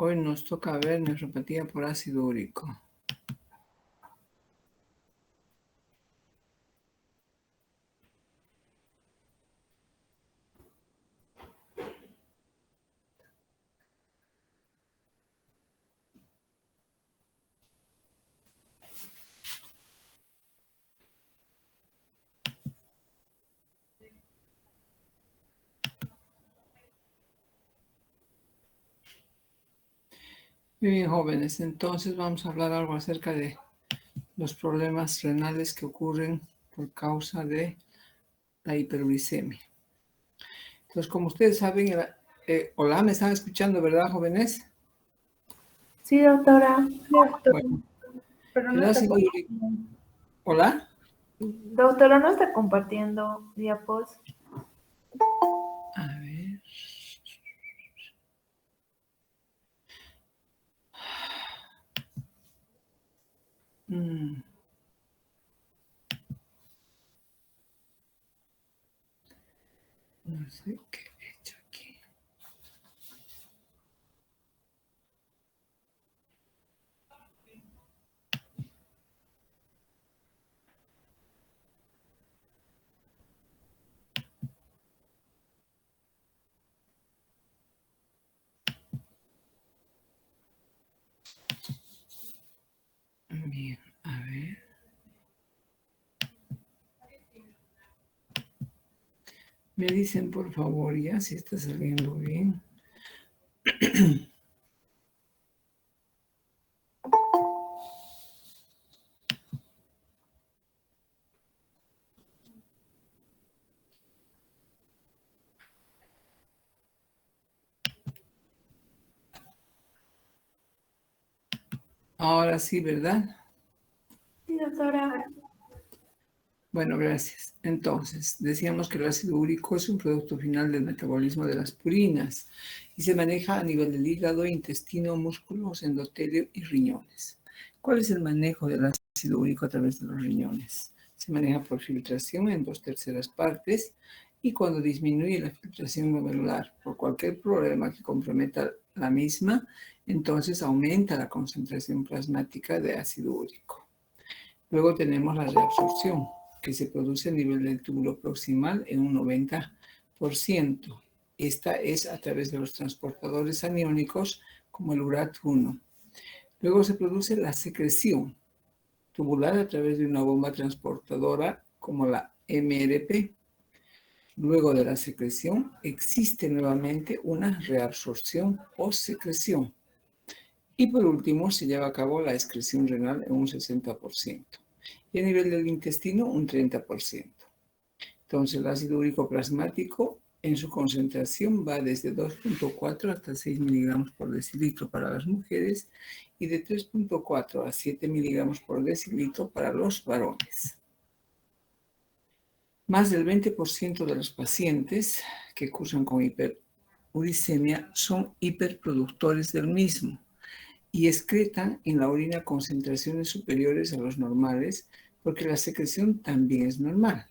Hoy nos toca ver nefropatía por ácido úrico. Muy bien, jóvenes. Entonces vamos a hablar algo acerca de los problemas renales que ocurren por causa de la hiperuricemia. Entonces, como ustedes saben, hola, ¿me están escuchando, verdad, jóvenes? Sí, doctora. Bueno, Pero el no está ácido úrico. compartiendo. ¿Hola? Doctora, no está compartiendo diapos. A ver. No sé qué he hecho aquí. Bien, a ver. Me dicen, por favor, ya si está saliendo bien. Ahora sí, ¿verdad? Sí, doctora. Bueno, gracias. Entonces, decíamos que el ácido úrico es un producto final del metabolismo de las purinas y se maneja a nivel del hígado, intestino, músculos, endotelio y riñones. ¿Cuál es el manejo del ácido úrico a través de los riñones? Se maneja por filtración en 2/3 partes y cuando disminuye la filtración glomerular por cualquier problema que comprometa la misma, entonces aumenta la concentración plasmática de ácido úrico. Luego tenemos la reabsorción, que se produce a nivel del túbulo proximal en un 90%. Esta es a través de los transportadores aniónicos como el URAT1. Luego se produce la secreción tubular a través de una bomba transportadora como la MRP. Luego de la secreción existe nuevamente una reabsorción o secreción. Y por último se lleva a cabo la excreción renal en un 60%. Y a nivel del intestino un 30%. Entonces el ácido úrico plasmático en su concentración va desde 2.4 hasta 6 miligramos por decilitro para las mujeres y de 3.4 a 7 miligramos por decilitro para los varones. Más del 20% de los pacientes que cursan con hiperuricemia son hiperproductores del mismo y excretan en la orina concentraciones superiores a los normales porque la secreción también es normal.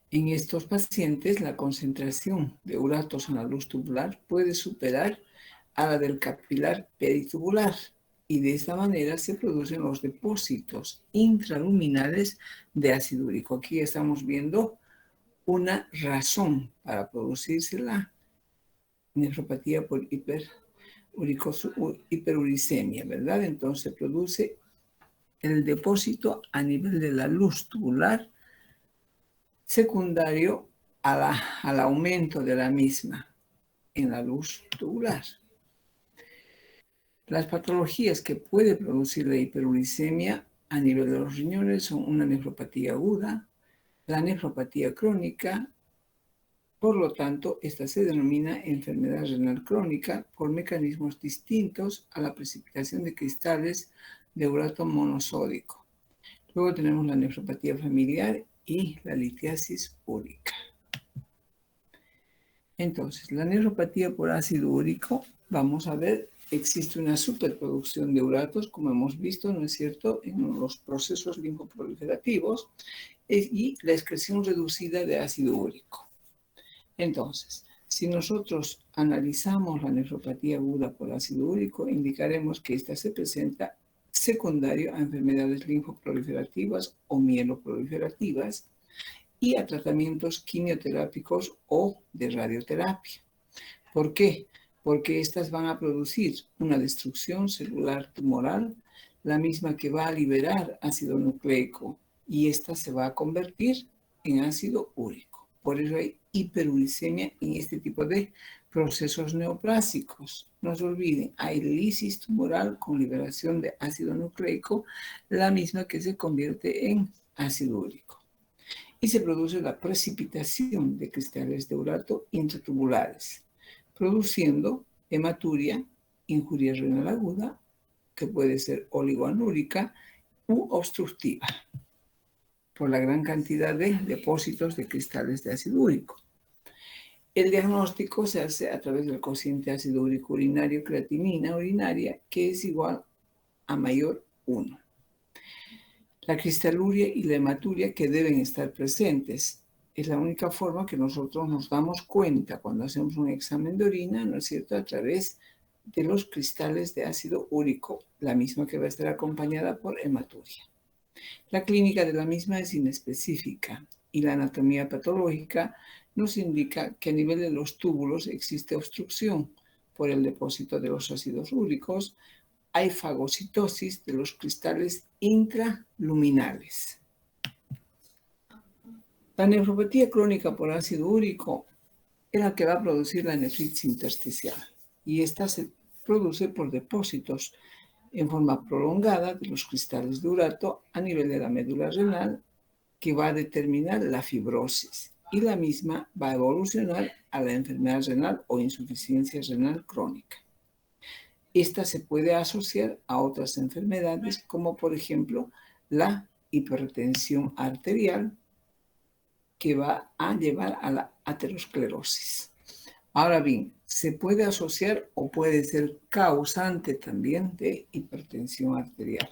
En estos pacientes, la concentración de uratos en la luz tubular puede superar a la del capilar peritubular y de esta manera se producen los depósitos intraluminales de ácido úrico. Aquí estamos viendo una razón para producirse la nefropatía por hiperuricemia, ¿verdad? Entonces se produce el depósito a nivel de la luz tubular secundario al aumento de la misma en la luz tubular. Las patologías que puede producir la hiperuricemia a nivel de los riñones son una nefropatía aguda, la nefropatía crónica. Por lo tanto, esta se denomina enfermedad renal crónica por mecanismos distintos a la precipitación de cristales de urato monosódico. Luego tenemos la nefropatía familiar y la litiasis úrica. Entonces, la nefropatía por ácido úrico, vamos a ver, existe una superproducción de uratos, como hemos visto, ¿no es cierto?, en los procesos linfoproliferativos y la excreción reducida de ácido úrico. Entonces, Si nosotros analizamos la nefropatía aguda por ácido úrico, indicaremos que esta se presenta secundario a enfermedades linfoproliferativas o mieloproliferativas y a tratamientos quimioterápicos o de radioterapia. ¿Por qué? Porque estas van a producir una destrucción celular tumoral, la misma que va a liberar ácido nucleico, y esta se va a convertir en ácido úrico. Por eso hay hiperuricemia en este tipo de procesos neoplásicos. No se olviden, hay lisis tumoral con liberación de ácido nucleico, la misma que se convierte en ácido úrico. Y se produce la precipitación de cristales de urato intratubulares, produciendo hematuria, injuria renal aguda, que puede ser oligoanúrica u obstructiva, por la gran cantidad de depósitos de cristales de ácido úrico. El diagnóstico se hace a través del cociente ácido úrico urinario creatinina urinaria, que es igual a mayor 1. La cristaluria y la hematuria que deben estar presentes. Es la única forma que nosotros nos damos cuenta cuando hacemos un examen de orina, ¿no es cierto?, a través de los cristales de ácido úrico, la misma que va a estar acompañada por hematuria. La clínica de la misma es inespecífica y la anatomía patológica nos indica que a nivel de los túbulos existe obstrucción por el depósito de los ácidos úricos. Hay fagocitosis de los cristales intraluminales. La nefropatía crónica por ácido úrico es la que va a producir la nefritis intersticial, y esta se produce por depósitos en forma prolongada de los cristales de urato a nivel de la médula renal, que va a determinar la fibrosis, y la misma va a evolucionar a la enfermedad renal o insuficiencia renal crónica. Esta se puede asociar a otras enfermedades, como por ejemplo la hipertensión arterial, que va a llevar a la aterosclerosis. Ahora bien, se puede asociar o puede ser causante también de hipertensión arterial.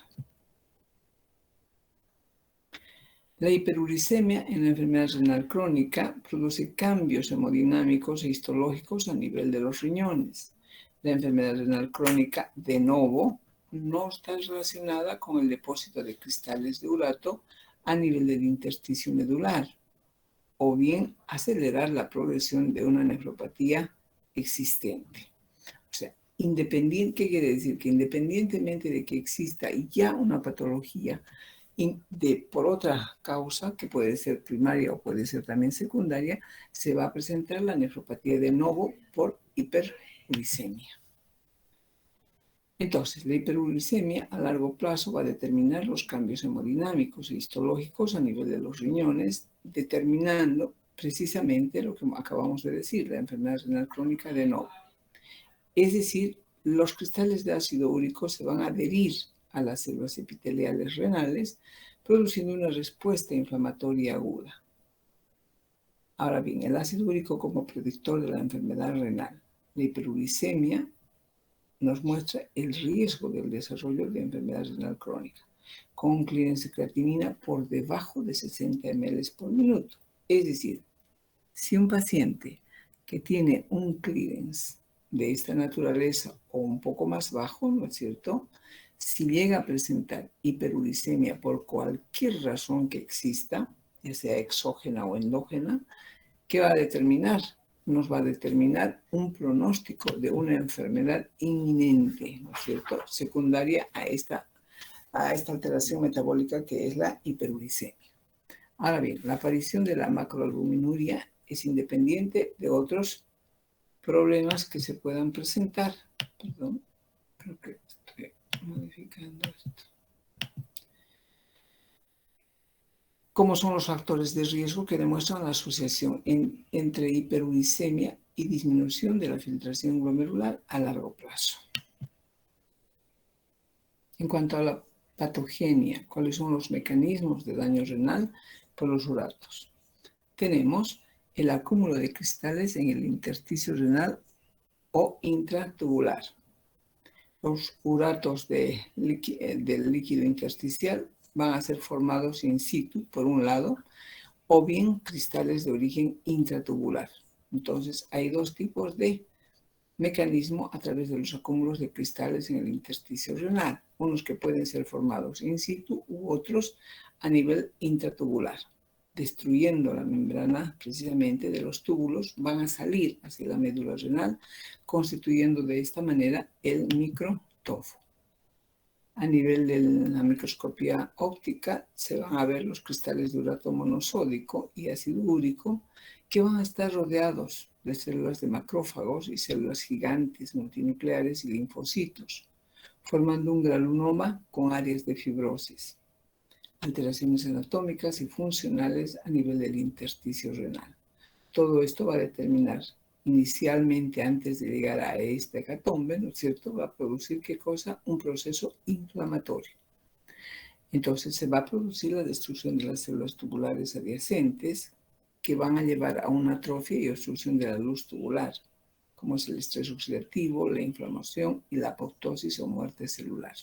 La hiperuricemia en la enfermedad renal crónica produce cambios hemodinámicos e histológicos a nivel de los riñones. La enfermedad renal crónica, de nuevo, no está relacionada con el depósito de cristales de urato a nivel del intersticio medular, o bien acelerar la progresión de una nefropatía existente. O sea, ¿qué quiere decir? Que independientemente de que exista ya una patología por otra causa, que puede ser primaria o puede ser también secundaria, se va a presentar la nefropatía de nuevo por hiperuricemia. Entonces, la hiperuricemia a largo plazo va a determinar los cambios hemodinámicos e histológicos a nivel de los riñones, determinando precisamente lo que acabamos de decir, la enfermedad renal crónica de nuevo. Es decir, los cristales de ácido úrico se van a adherir a las células epiteliales renales, produciendo una respuesta inflamatoria aguda. Ahora bien, el ácido úrico como predictor de la enfermedad renal. La hiperuricemia nos muestra el riesgo del desarrollo de enfermedad renal crónica, con clearance de creatinina por debajo de 60 ml por minuto. Es decir, si un paciente que tiene un clearance de esta naturaleza o un poco más bajo, ¿no es cierto?, si llega a presentar hiperuricemia por cualquier razón que exista, ya sea exógena o endógena, ¿qué va a determinar? Nos va a determinar un pronóstico de una enfermedad inminente, ¿no es cierto?, secundaria a esta alteración metabólica que es la hiperuricemia. Ahora bien, la aparición de la macroalbuminuria es independiente de otros problemas que se puedan presentar. Perdón, creo que estoy modificando esto. ¿Cómo son los factores de riesgo que demuestran la asociación entre hiperuricemia y disminución de la filtración glomerular a largo plazo? En cuanto a la patogenia, ¿cuáles son los mecanismos de daño renal por los uratos? Tenemos el acúmulo de cristales en el intersticio renal o intratubular. Los uratos del líquido intersticial van a ser formados in situ, por un lado, o bien cristales de origen intratubular. Entonces, hay dos tipos de mecanismo a través de los acúmulos de cristales en el intersticio renal, unos que pueden ser formados in situ u otros a nivel intratubular. Destruyendo la membrana precisamente de los túbulos, van a salir hacia la médula renal, constituyendo de esta manera el microtofo. A nivel de la microscopía óptica se van a ver los cristales de urato monosódico y ácido úrico que van a estar rodeados de células de macrófagos y células gigantes multinucleares y linfocitos, formando un granuloma con áreas de fibrosis, alteraciones anatómicas y funcionales a nivel del intersticio renal. Todo esto va a determinar inicialmente, antes de llegar a esta hecatombe, ¿no es cierto?, va a producir ¿qué cosa? Un proceso inflamatorio. Entonces se va a producir la destrucción de las células tubulares adyacentes que van a llevar a una atrofia y obstrucción de la luz tubular, como es el estrés oxidativo, la inflamación y la apoptosis o muerte celular.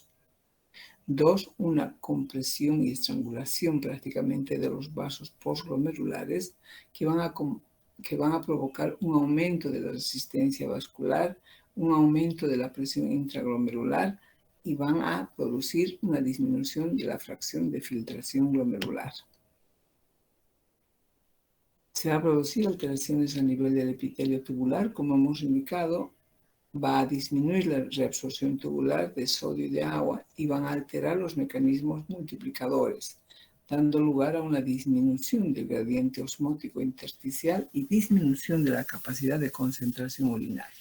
2. Una compresión y estrangulación prácticamente de los vasos postglomerulares que van a provocar un aumento de la resistencia vascular, un aumento de la presión intraglomerular y van a producir una disminución de la fracción de filtración glomerular. Se va a producir alteraciones a nivel del epitelio tubular, como hemos indicado, va a disminuir la reabsorción tubular de sodio y de agua y van a alterar los mecanismos multiplicadores, dando lugar a una disminución del gradiente osmótico intersticial y disminución de la capacidad de concentración urinaria.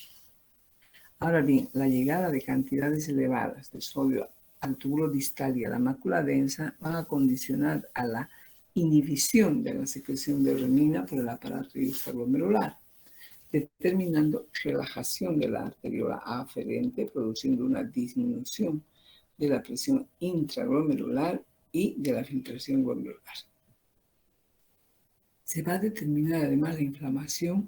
Ahora bien, la llegada de cantidades elevadas de sodio al túbulo distal y a la mácula densa van a condicionar a la inhibición de la secreción de renina por el aparato extraglomerular, determinando relajación de la arteriola aferente, produciendo una disminución de la presión intraglomerular y de la filtración glomerular. Se va a determinar además la inflamación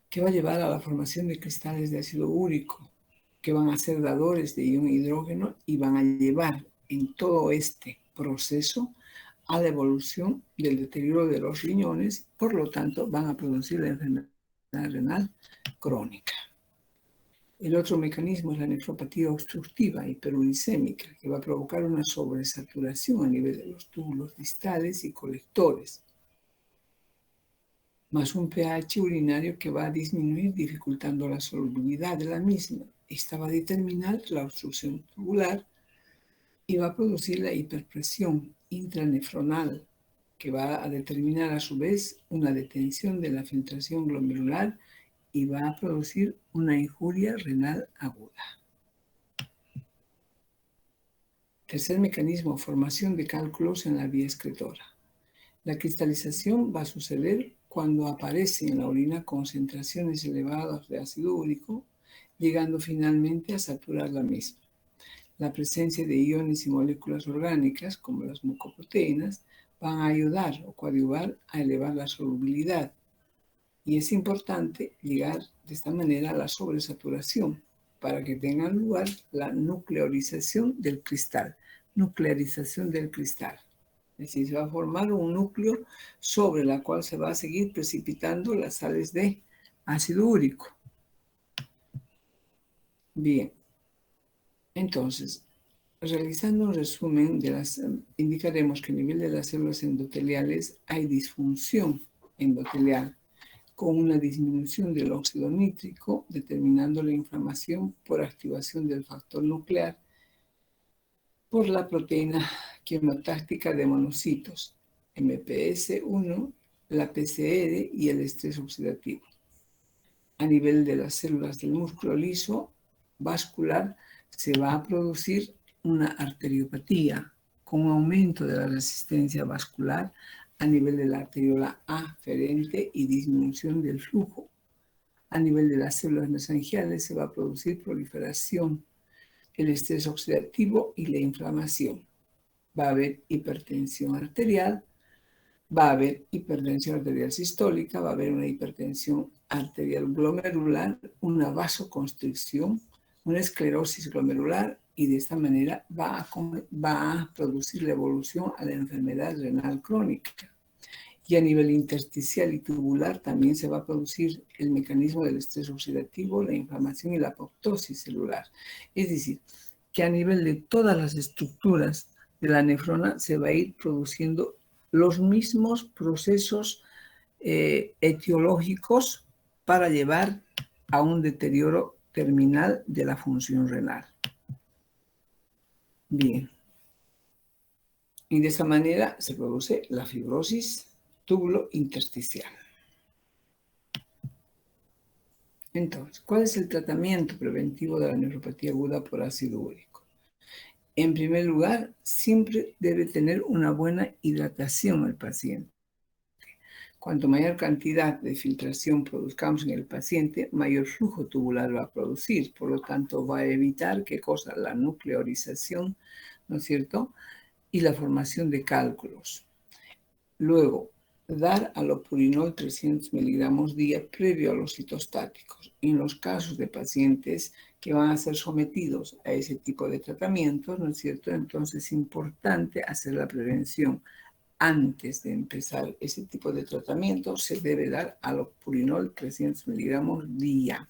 que va a llevar a la formación de cristales de ácido úrico, que van a ser dadores de ion hidrógeno y van a llevar en todo este proceso a la evolución del deterioro de los riñones, por lo tanto van a producir la enfermedad renal crónica. El otro mecanismo es la nefropatía obstructiva hiperuricémica, que va a provocar una sobresaturación a nivel de los túbulos distales y colectores, más un pH urinario que va a disminuir dificultando la solubilidad de la misma. Esta va a determinar la obstrucción tubular y va a producir la hiperpresión intranefronal, que va a determinar a su vez una detención de la filtración glomerular y va a producir una injuria renal aguda. Tercer mecanismo, formación de cálculos en la vía excretora. La cristalización va a suceder cuando aparecen en la orina concentraciones elevadas de ácido úrico, llegando finalmente a saturar la misma. La presencia de iones y moléculas orgánicas, como las mucoproteínas, van a ayudar o coadyuvar a elevar la solubilidad. Y es importante llegar de esta manera a la sobresaturación para que tenga lugar la nuclearización del cristal. Nuclearización del cristal. Es decir, se va a formar un núcleo sobre la cual se va a seguir precipitando las sales de ácido úrico. Bien, entonces, realizando un resumen indicaremos que a nivel de las células endoteliales hay disfunción endotelial con una disminución del óxido nítrico, determinando la inflamación por activación del factor nuclear por la proteína quimiotáctica de monocitos, MPS1, la PCR y el estrés oxidativo. A nivel de las células del músculo liso vascular se va a producir una arteriopatía con un aumento de la resistencia vascular a nivel de la arteriola aferente y disminución del flujo. A nivel de las células mesangiales se va a producir proliferación, el estrés oxidativo y la inflamación. Va a haber hipertensión arterial, va a haber hipertensión arterial sistólica, va a haber una hipertensión arterial glomerular, una vasoconstricción, una esclerosis glomerular y de esta manera va a producir la evolución a la enfermedad renal crónica. Y a nivel intersticial y tubular también se va a producir el mecanismo del estrés oxidativo, la inflamación y la apoptosis celular. Es decir, que a nivel de todas las estructuras de la nefrona se va a ir produciendo los mismos procesos etiológicos para llevar a un deterioro terminal de la función renal. Bien. Y de esa manera se produce la fibrosis túbulo-intersticial. Entonces, ¿cuál es el tratamiento preventivo de la nefropatía aguda por ácido úrico? En primer lugar, siempre debe tener una buena hidratación el paciente. Cuanto mayor cantidad de filtración produzcamos en el paciente, mayor flujo tubular va a producir. Por lo tanto, va a evitar, ¿qué cosa? La nuclearización, ¿no es cierto? Y la formación de cálculos. Luego, dar alopurinol 300 miligramos día previo a los citostáticos. En los casos de pacientes que van a ser sometidos a ese tipo de tratamientos, ¿no es cierto? Entonces es importante hacer la prevención. Antes de empezar ese tipo de tratamiento, se debe dar alopurinol 300 miligramos día.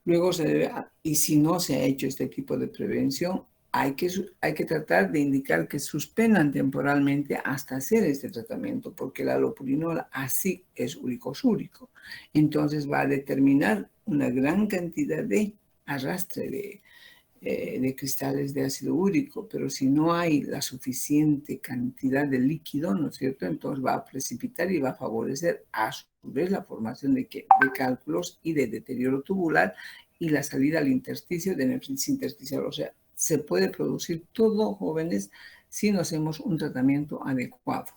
Luego se debe, y si no se ha hecho este tipo de prevención, hay que tratar de indicar que suspendan temporalmente hasta hacer este tratamiento, porque el alopurinol así es uricosúrico. Entonces va a determinar una gran cantidad de arrastre de cristales de ácido úrico, pero si no hay la suficiente cantidad de líquido, ¿no es cierto? Entonces va a precipitar y va a favorecer a su vez la formación de cálculos y de deterioro tubular y la salida al intersticio de nefritis intersticial. O sea, se puede producir todo, jóvenes, si no hacemos un tratamiento adecuado.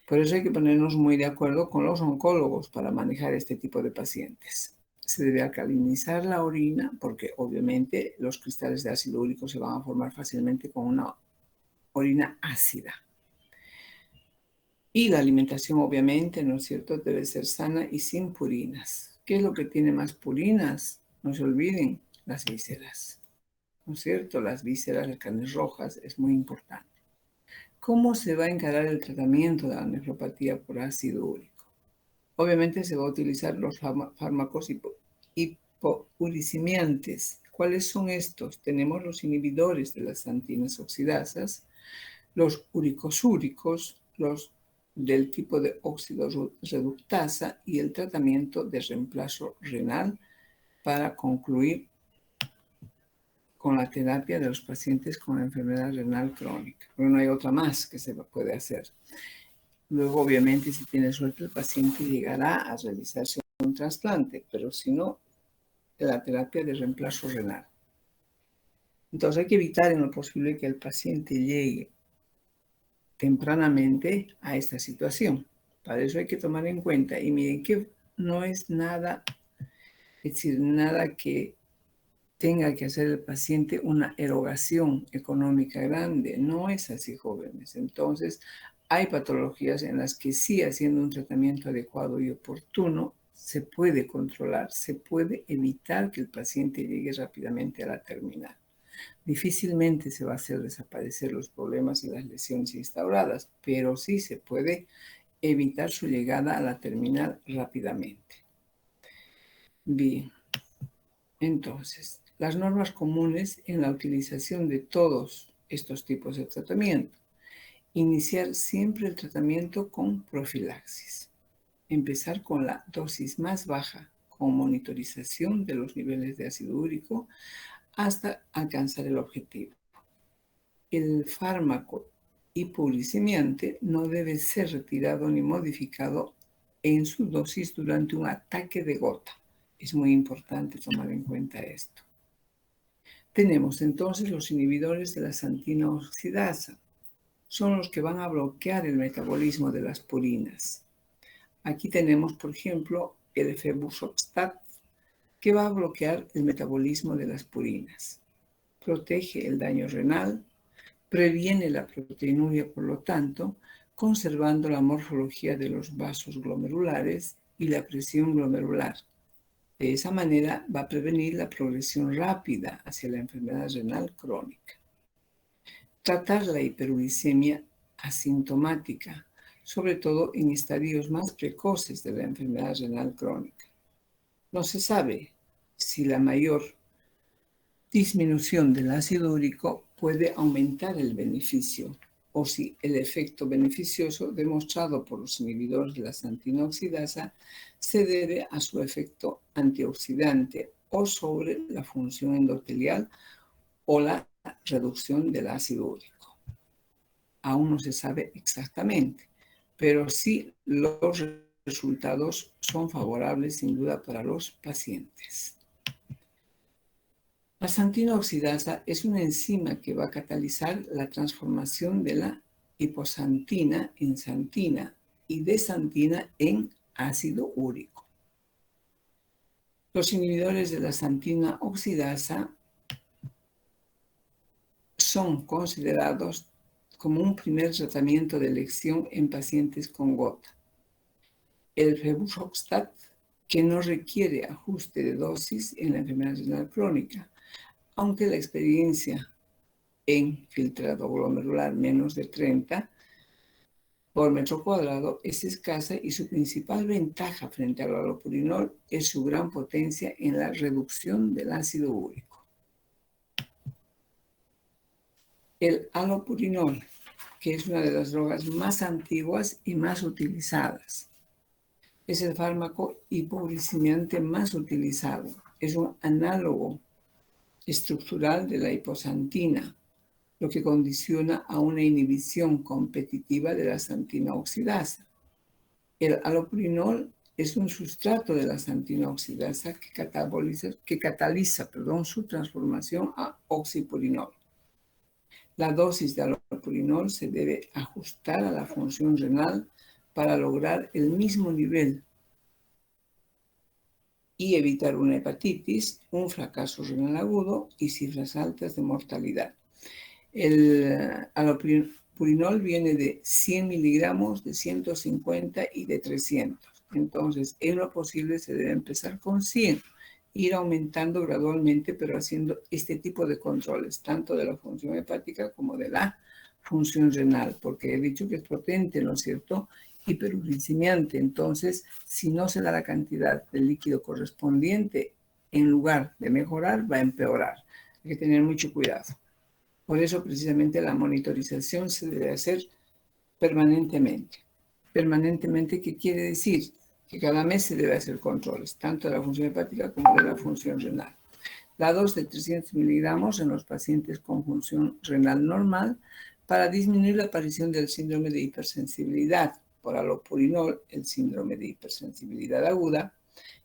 Por eso hay que ponernos muy de acuerdo con los oncólogos para manejar este tipo de pacientes. Se debe alcalinizar la orina porque obviamente los cristales de ácido úrico se van a formar fácilmente con una orina ácida. Y la alimentación obviamente, ¿no es cierto?, debe ser sana y sin purinas. ¿Qué es lo que tiene más purinas? No se olviden, las vísceras. ¿No es cierto? Las vísceras, las carnes rojas, es muy importante. ¿Cómo se va a encarar el tratamiento de la nefropatía por ácido úrico? Obviamente se va a utilizar los fármacos hipouricemiantes. ¿Cuáles son estos? Tenemos los inhibidores de las antinas oxidasas, los uricosúricos, los del tipo de óxido reductasa y el tratamiento de reemplazo renal para concluir con la terapia de los pacientes con enfermedad renal crónica. Pero no hay otra más que se puede hacer. Luego, obviamente, si tiene suerte, el paciente llegará a realizarse un trasplante, pero si no, la terapia de reemplazo renal. Entonces hay que evitar en lo posible que el paciente llegue tempranamente a esta situación. Para eso hay que tomar en cuenta, y miren que no es nada, es decir, nada que tenga que hacer el paciente una erogación económica grande. No es así, jóvenes. Entonces, hay patologías en las que sí, haciendo un tratamiento adecuado y oportuno, se puede controlar, se puede evitar que el paciente llegue rápidamente a la terminal. Difícilmente se va a hacer desaparecer los problemas y las lesiones instauradas, pero sí se puede evitar su llegada a la terminal rápidamente. Bien, entonces, las normas comunes en la utilización de todos estos tipos de tratamiento. Iniciar siempre el tratamiento con profilaxis. Empezar con la dosis más baja, con monitorización de los niveles de ácido úrico hasta alcanzar el objetivo. El fármaco hipouricemiante no debe ser retirado ni modificado en su dosis durante un ataque de gota. Es muy importante tomar en cuenta esto. Tenemos entonces los inhibidores de la santina oxidasa. Son los que van a bloquear el metabolismo de las purinas. Aquí tenemos, por ejemplo, el febuxostat, que va a bloquear el metabolismo de las purinas. Protege el daño renal, previene la proteinuria, por lo tanto, conservando la morfología de los vasos glomerulares y la presión glomerular. De esa manera va a prevenir la progresión rápida hacia la enfermedad renal crónica. Tratar la hiperuricemia asintomática. sobre todo en estadios más precoces de la enfermedad renal crónica. No se sabe si la mayor disminución del ácido úrico puede aumentar el beneficio o si el efecto beneficioso demostrado por los inhibidores de la santina oxidasa se debe a su efecto antioxidante o sobre la función endotelial o la reducción del ácido úrico. Aún no se sabe exactamente, pero sí los resultados son favorables sin duda para los pacientes. La santina oxidasa es una enzima que va a catalizar la transformación de la hiposantina en santina y de santina en ácido úrico. Los inhibidores de la santina oxidasa son considerados como un primer tratamiento de elección en pacientes con gota. El febuxostat, que no requiere ajuste de dosis en la enfermedad renal crónica, aunque la experiencia en filtrado glomerular menos de 30 por metro cuadrado es escasa y su principal ventaja frente al allopurinol es su gran potencia en la reducción del ácido úrico. El allopurinol, que es una de las drogas más antiguas y más utilizadas, es el fármaco hipoglicemiante más utilizado. Es un análogo estructural de la hiposantina, lo que condiciona a una inhibición competitiva de la santina oxidasa. El allopurinol es un sustrato de la santina oxidasa que cataliza su transformación a oxipurinol. La dosis de allopurinol se debe ajustar a la función renal para lograr el mismo nivel y evitar una hepatitis, un fracaso renal agudo y cifras altas de mortalidad. El allopurinol viene de 100 miligramos, de 150 y de 300. Entonces, en lo posible se debe empezar con 100, ir aumentando gradualmente, pero haciendo este tipo de controles, tanto de la función hepática como de la función renal, porque he dicho que es potente, ¿no es cierto?, hiperuricemiante. Entonces, si no se da la cantidad de líquido correspondiente, en lugar de mejorar, va a empeorar. Hay que tener mucho cuidado. Por eso, precisamente, la monitorización se debe hacer permanentemente. Permanentemente, ¿qué quiere decir? Que cada mes se debe hacer controles, tanto de la función hepática como de la función renal. La dosis de 300 miligramos en los pacientes con función renal normal para disminuir la aparición del síndrome de hipersensibilidad por allopurinol, el síndrome de hipersensibilidad aguda,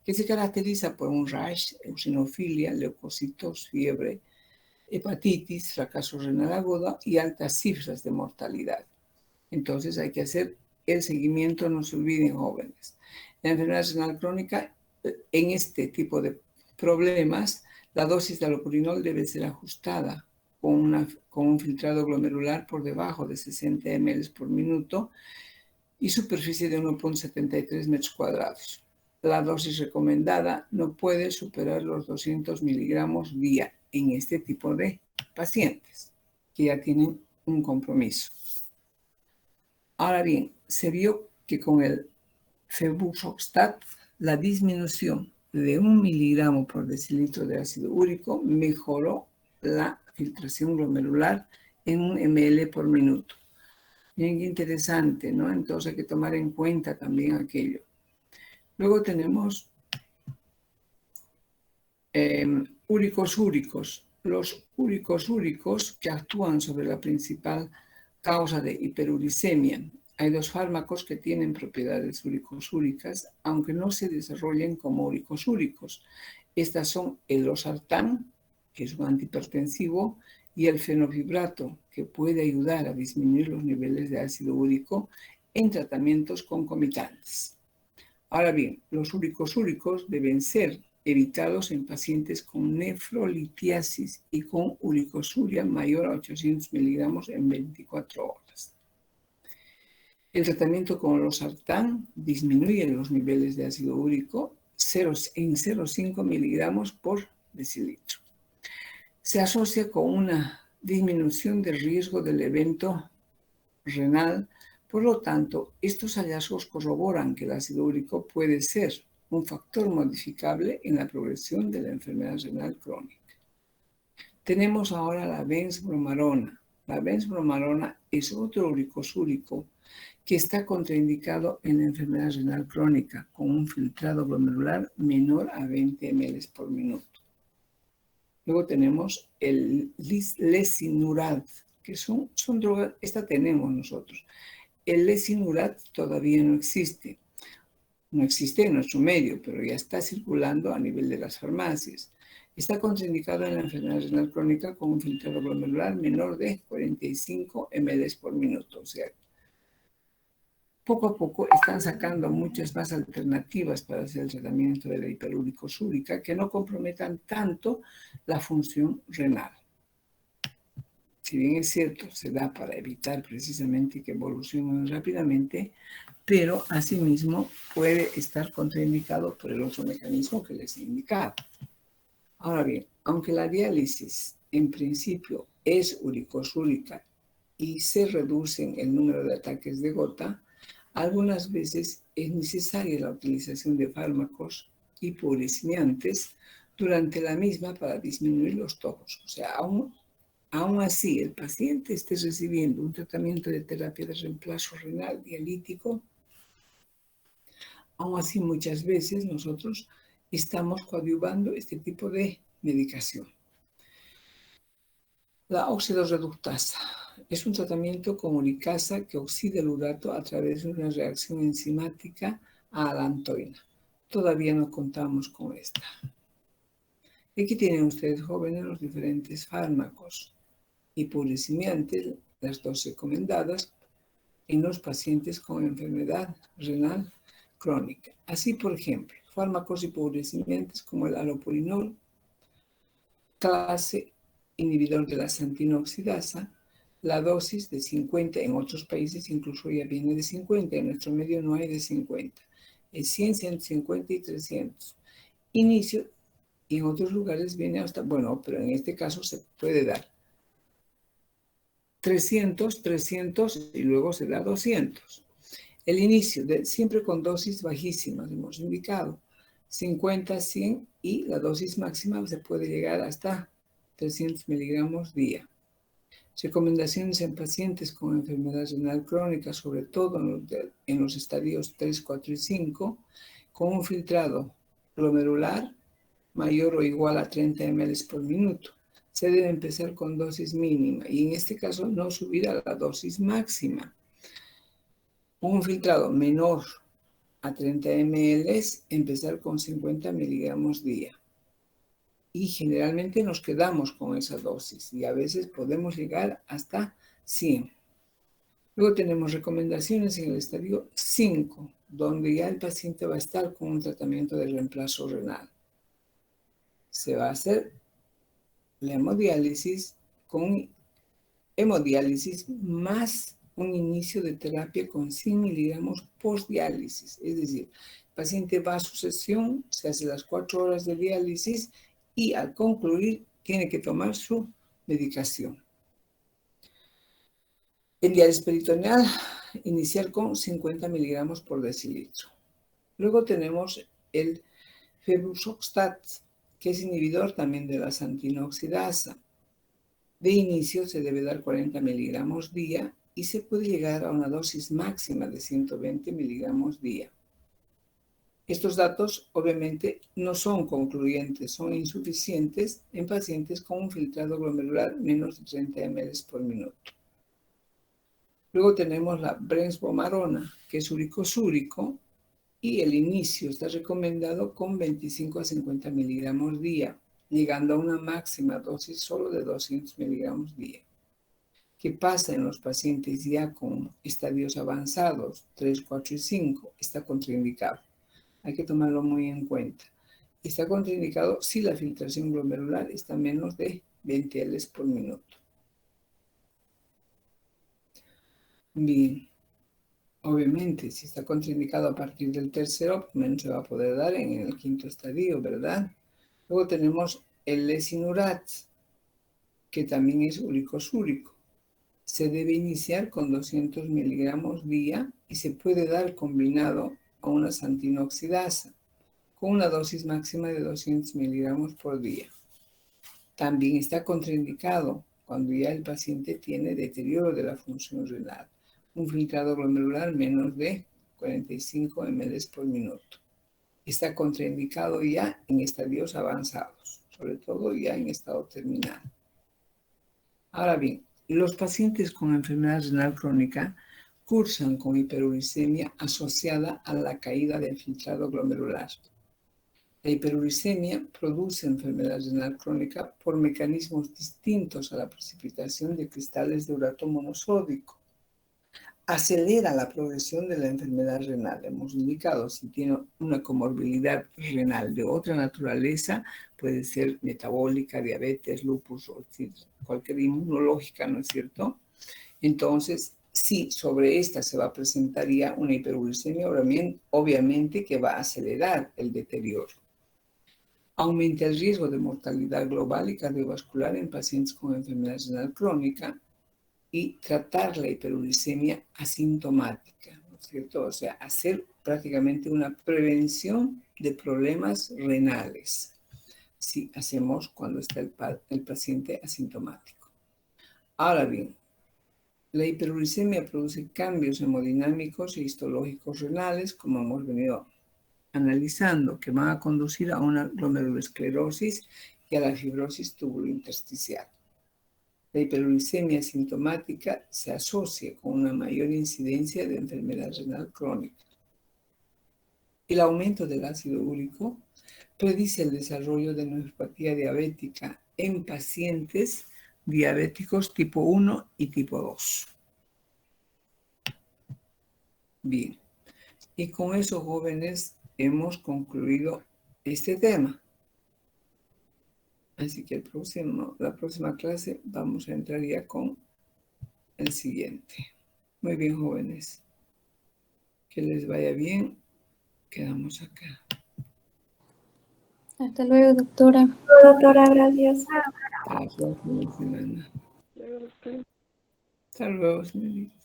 que se caracteriza por un rash, eosinofilia, leucocitos, fiebre, hepatitis, fracaso renal agudo y altas cifras de mortalidad. Entonces hay que hacer el seguimiento, no se olviden, jóvenes. La enfermedad renal crónica, en este tipo de problemas, la dosis de allopurinol debe ser ajustada con un filtrado glomerular por debajo de 60 ml por minuto y superficie de 1,73 metros cuadrados. La dosis recomendada no puede superar los 200 miligramos día en este tipo de pacientes que ya tienen un compromiso. Ahora bien, se vio que con el febuxostat la disminución de 1 miligramo por decilitro de ácido úrico mejoró la filtración glomerular en 1 ml por minuto. Bien interesante, ¿no? Entonces hay que tomar en cuenta también aquello. Luego tenemos úricos úricos. Los úricos úricos que actúan sobre la principal causa de hiperuricemia. Hay dos fármacos que tienen propiedades úricos-úricas, aunque no se desarrollen como úricos-úricos. Estas son el losartán, que es un antihipertensivo, y el fenofibrato, que puede ayudar a disminuir los niveles de ácido úrico en tratamientos concomitantes. Ahora bien, los úricos-úricos deben ser evitados en pacientes con nefrolitiasis y con uricosuria mayor a 800 miligramos en 24 horas. El tratamiento con losartán disminuye los niveles de ácido úrico en 0,5 miligramos por decilitro. Se asocia con una disminución del riesgo del evento renal Por lo tanto, estos hallazgos corroboran que el ácido úrico puede ser un factor modificable en la progresión de la enfermedad renal crónica. Tenemos ahora la benzbromarona. La benzbromarona es otro uricosúrico que está contraindicado en la enfermedad renal crónica con un filtrado glomerular menor a 20 ml por minuto. Luego tenemos el lesinurad, que son drogas, esta tenemos nosotros. El lesinurad todavía no existe en nuestro medio, pero ya está circulando a nivel de las farmacias. Está contraindicado en la enfermedad renal crónica con un filtrado glomerular menor de 45 ml por minuto. O sea, poco a poco están sacando muchas más alternativas para hacer el tratamiento de la hiperuricosúrica que no comprometan tanto la función renal. Si bien es cierto, se da para evitar precisamente que evolucionen rápidamente, pero asimismo puede estar contraindicado por el otro mecanismo que les he indicado. Ahora bien, aunque la diálisis en principio es uricosúrica y se reduce el número de ataques de gota, algunas veces es necesaria la utilización de fármacos hipouricemiantes durante la misma para disminuir los tocos. O sea, aún así el paciente esté recibiendo un tratamiento de terapia de reemplazo renal dialítico, aún así muchas veces nosotros estamos coadyuvando este tipo de medicación. La oxidorreductasa es un tratamiento con uricasa que oxida el urato a través de una reacción enzimática a alantoína. Todavía no contamos con esta. Aquí tienen ustedes, jóvenes, los diferentes fármacos hipouricemiantes, las dos recomendadas en los pacientes con enfermedad renal crónica. Así, por ejemplo, fármacos hipouricemiantes como el alopurinol, clase inhibidor de la xantinoxidasa, la dosis de 50, en otros países incluso ya viene de 50, en nuestro medio no hay de 50, es 100, 150 y 300. Inicio, y en otros lugares viene hasta, bueno, pero en este caso se puede dar 300, 300 y luego se da 200. El inicio, siempre con dosis bajísimas, hemos indicado, 50, 100 y la dosis máxima se puede llegar hasta 300 miligramos día. Recomendaciones en pacientes con enfermedad renal crónica, sobre todo en los estadios 3, 4 y 5, con un filtrado glomerular mayor o igual a 30 ml por minuto. Se debe empezar con dosis mínima y en este caso no subir a la dosis máxima. Un filtrado menor a 30 ml, empezar con 50 miligramos día. Y generalmente nos quedamos con esa dosis y a veces podemos llegar hasta 100. Luego tenemos recomendaciones en el estadio 5, donde ya el paciente va a estar con un tratamiento de reemplazo renal. Se va a hacer la hemodiálisis con hemodiálisis más un inicio de terapia con 100 miligramos postdiálisis. Es decir, el paciente va a su sesión, se hace las 4 horas de diálisis y al concluir tiene que tomar su medicación. En diálisis peritoneal, iniciar con 50 miligramos por decilitro. Luego tenemos el febuxostat, que es inhibidor también de la xantinoxidasa. De inicio se debe dar 40 miligramos día y se puede llegar a una dosis máxima de 120 miligramos día. Estos datos obviamente no son concluyentes, son insuficientes en pacientes con un filtrado glomerular menos de 30 ml por minuto. Luego tenemos la brensbomarona, que es uricosúrico, y el inicio está recomendado con 25 a 50 miligramos día, llegando a una máxima dosis solo de 200 miligramos día. ¿Qué pasa en los pacientes ya con estadios avanzados, 3, 4 y 5? Está contraindicado. Hay que tomarlo muy en cuenta. Está contraindicado si la filtración glomerular está menos de 20 L por minuto. Bien, obviamente, si está contraindicado a partir del tercero, menos se va a poder dar en el quinto estadio, ¿verdad? Luego tenemos el lesinurad, que también es uricosúrico. Se debe iniciar con 200 miligramos día y se puede dar combinado a una santinoxidasa con una dosis máxima de 200 miligramos por día. También está contraindicado cuando ya el paciente tiene deterioro de la función renal, un filtrado glomerular menos de 45 ml por minuto. Está contraindicado ya en estadios avanzados, sobre todo ya en estado terminal. Ahora bien, los pacientes con enfermedad renal crónica cursan con hiperuricemia asociada a la caída del filtrado glomerular. La hiperuricemia produce enfermedad renal crónica por mecanismos distintos a la precipitación de cristales de urato monosódico. Acelera la progresión de la enfermedad renal. Hemos indicado, si tiene una comorbilidad renal de otra naturaleza, puede ser metabólica, diabetes, lupus o cualquier inmunológica, ¿no es cierto? Entonces, sí, sobre esta se va a presentar ya una hiperuricemia, obviamente que va a acelerar el deterioro. Aumenta el riesgo de mortalidad global y cardiovascular en pacientes con enfermedad renal crónica y tratar la hiperuricemia asintomática, ¿no es cierto? O sea, hacer prácticamente una prevención de problemas renales, si hacemos cuando está el paciente asintomático. Ahora bien, la hiperuricemia produce cambios hemodinámicos e histológicos renales, como hemos venido analizando, que van a conducir a una glomerulosclerosis y a la fibrosis tubulointersticial. La hiperuricemia sintomática se asocia con una mayor incidencia de enfermedad renal crónica. El aumento del ácido úrico predice el desarrollo de nefropatía diabética en pacientes diabéticos tipo 1 y tipo 2. Bien, y con eso, jóvenes, hemos concluido este tema. Así que la próxima clase vamos a entrar ya con el siguiente. Muy bien, jóvenes. Que les vaya bien. Quedamos acá. Hasta luego, doctora. Doctora, gracias. Hasta la próxima semana. Hasta luego, señorita.